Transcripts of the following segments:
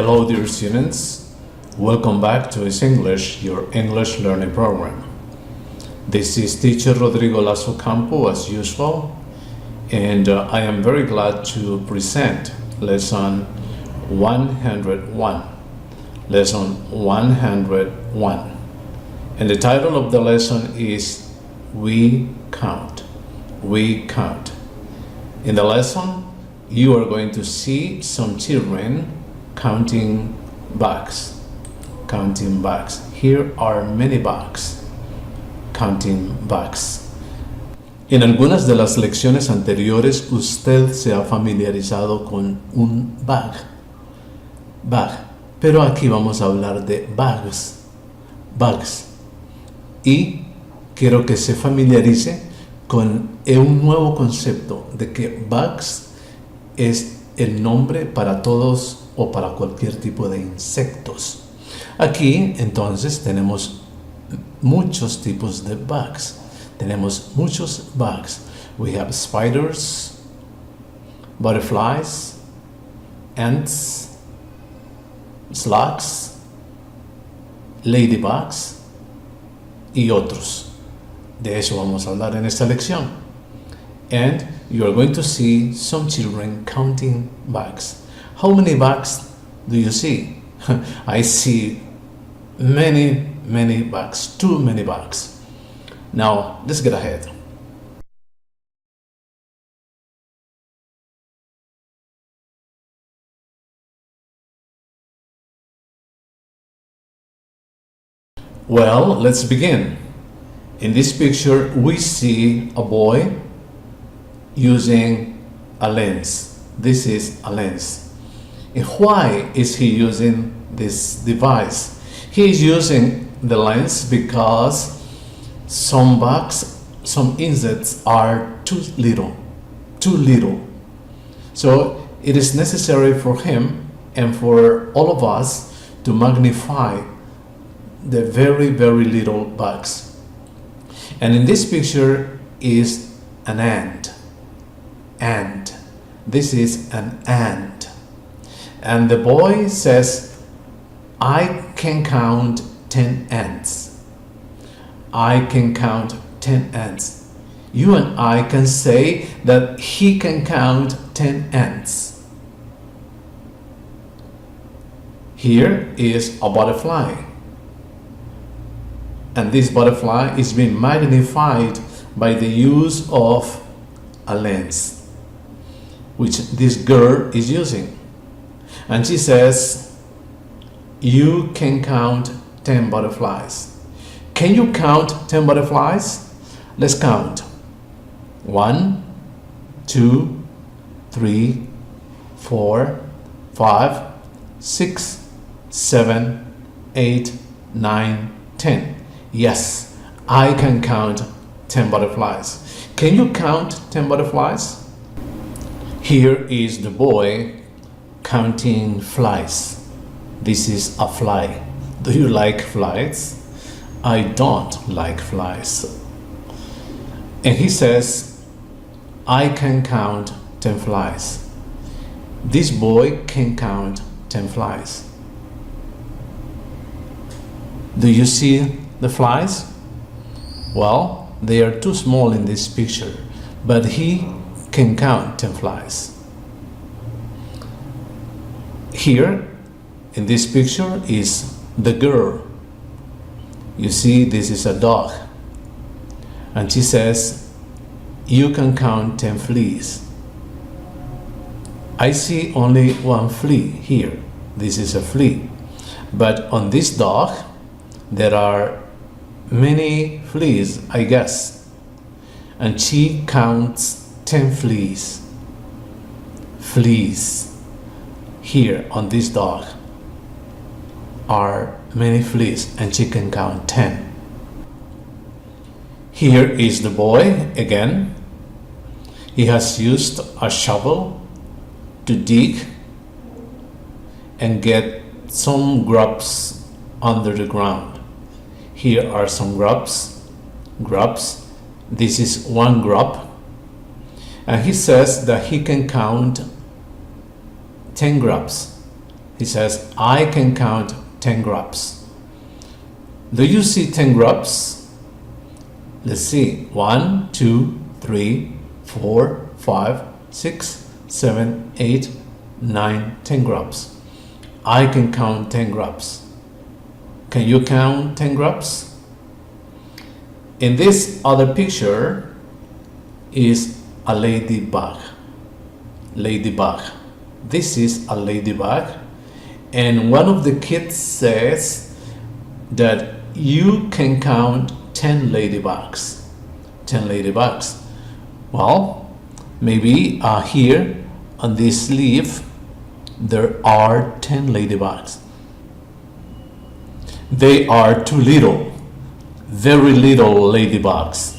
Hello, dear students. Welcome back to EasEnglish, your English learning program. This is teacher Rodrigo Lasso Campo as usual, and I am very glad to present lesson 101. Lesson 101. And the title of the lesson is We Count. We count. In the lesson, you are going to see some children counting bags. Counting bags. Here are many bags. Counting bags. En algunas de las lecciones anteriores usted se ha familiarizado con un bag. Bag. Pero aquí vamos a hablar de bags. Bags. Y quiero que se familiarice con un nuevo concepto de que bags es el nombre para todos o para cualquier tipo de insectos. Aquí entonces tenemos muchos tipos de bugs. Tenemos muchos bugs. We have spiders, butterflies, ants, slugs, ladybugs y otros. De eso vamos a hablar en esta lección. And you are going to see some children counting bugs. How many bugs do you see? I see many bugs, too many bugs. Now, let's get ahead. Well, let's begin. In this picture, we see a boy using a lens. This is a lens. And why is he using this device? He is using the lens because some bugs, some insects are too little. So it is necessary for him and for all of us to magnify the very little bugs. And in this picture is an ant. Ant. This is an ant. And the boy says, I can count 10 ants. I can count 10 ants. You and I can say that he can count 10 ants. Here is a butterfly. And this butterfly is being magnified by the use of a lens, which this girl is using. And she says, you can count 10 butterflies. Can you count 10 butterflies? Let's count. 1, 2, 3, 4, 5, 6, 7, 8, 9, 10. Yes, I can count 10 butterflies. Can you count 10 butterflies? Here is the boy counting flies. This is a fly. Do you like flies? I don't like flies. And he says, I can count 10 flies. This boy can count 10 flies. Do you see the flies? Well, they are too small in this picture, but he can count 10 flies. Here, in this picture, is the girl. You see, this is a dog. And she says, you can count 10 fleas. I see only one flea here. This is a flea. But on this dog, there are many fleas, I guess. And she counts 10 fleas. Fleas. Here on this dog are many fleas and she can count 10. Here is the boy again. He has used a shovel to dig and get some grubs under the ground. Here are some grubs. This is one grub. And he says that he can count 10 grubs. He says, I can count 10 grubs. Do you see 10 grubs? Let's see. 1, 2, 3, 4, 5, 6, 7, 8, 9, 10 grubs. I can count 10 grubs. Can you count 10 grubs? In this other picture is a ladybug. Ladybug. This is a ladybug. And one of the kids says that you can count 10 ladybugs. 10 ladybugs. Well, maybe here on this leaf there are 10 ladybugs. They are too little, very little ladybugs.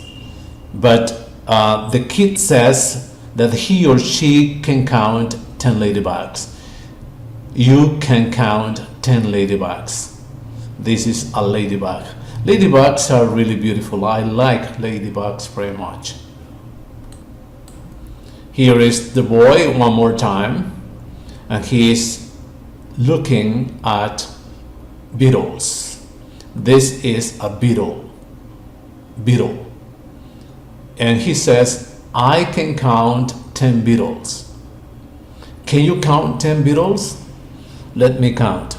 But the kid says that he or she can count 10 ladybugs. You can count 10 ladybugs. This is a ladybug. Ladybugs are really beautiful. I like ladybugs very much. Here is the boy one more time, and he is looking at beetles. This is a beetle. Beetle. And he says, I can count 10 beetles. Can you count 10 beetles? Let me count.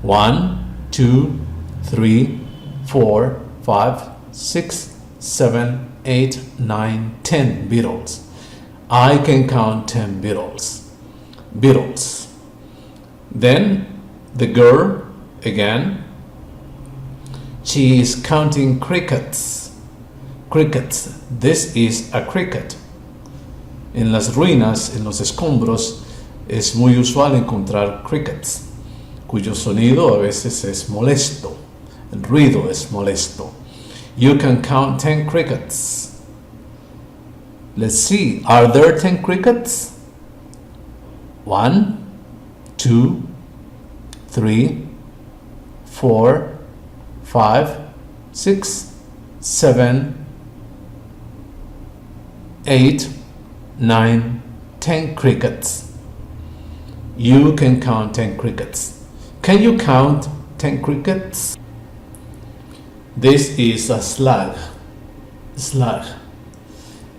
1, 2, 3, 4, 5, 6, 7, 8, 9, 10 beetles. I can count 10 beetles. Beetles. Then the girl again, she is counting crickets. Crickets. This is a cricket. En las ruinas, en los escombros, es muy usual encontrar crickets, cuyo sonido a veces es molesto. El ruido es molesto. You can count 10 crickets. Let's see, are there 10 crickets? 1, 2, 3, 4, 5, 6, 7, 8, 9, 10 crickets. You can count 10 crickets. Can you count 10 crickets? This is a slug. Slug.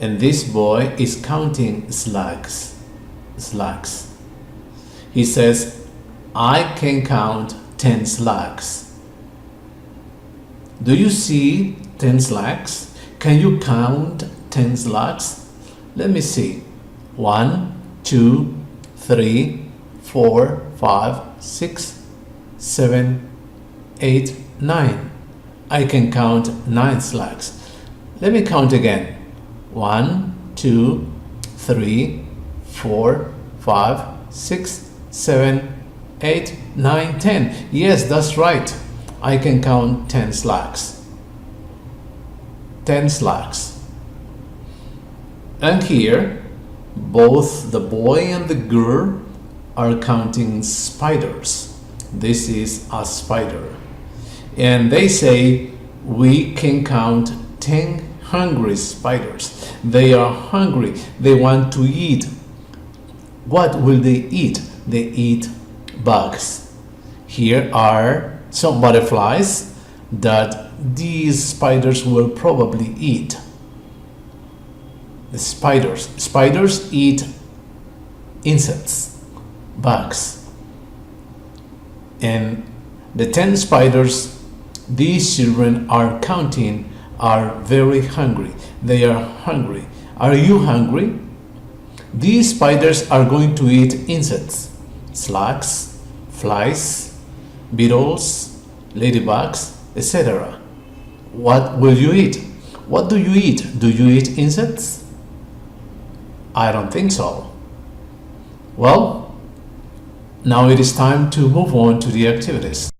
And this boy is counting slugs. Slugs. He says, I can count 10 slugs. Do you see 10 slugs? Can you count 10 slugs? Let me see. 1, 2, 3, 4, 5, 6, 7, 8, 9. I can count 9 slugs. Let me count again. 1, 2, 3, 4, 5, 6, 7, 8, 9, 10. Yes, that's right. I can count 10 slugs. 10 slugs. And here, both the boy and the girl are counting spiders. This is a spider. And they say, we can count 10 hungry spiders. They are hungry. They want to eat. What will they eat? They eat bugs. Here are some butterflies that these spiders will probably eat. The spiders eat insects, bugs. And the 10 spiders these children are counting are very hungry. They are hungry. Are you hungry? These spiders are going to eat insects, slugs, flies, beetles, ladybugs, etc. What will you eat? What do you eat? Do you eat insects? I don't think so. Well, now it is time to move on to the activities.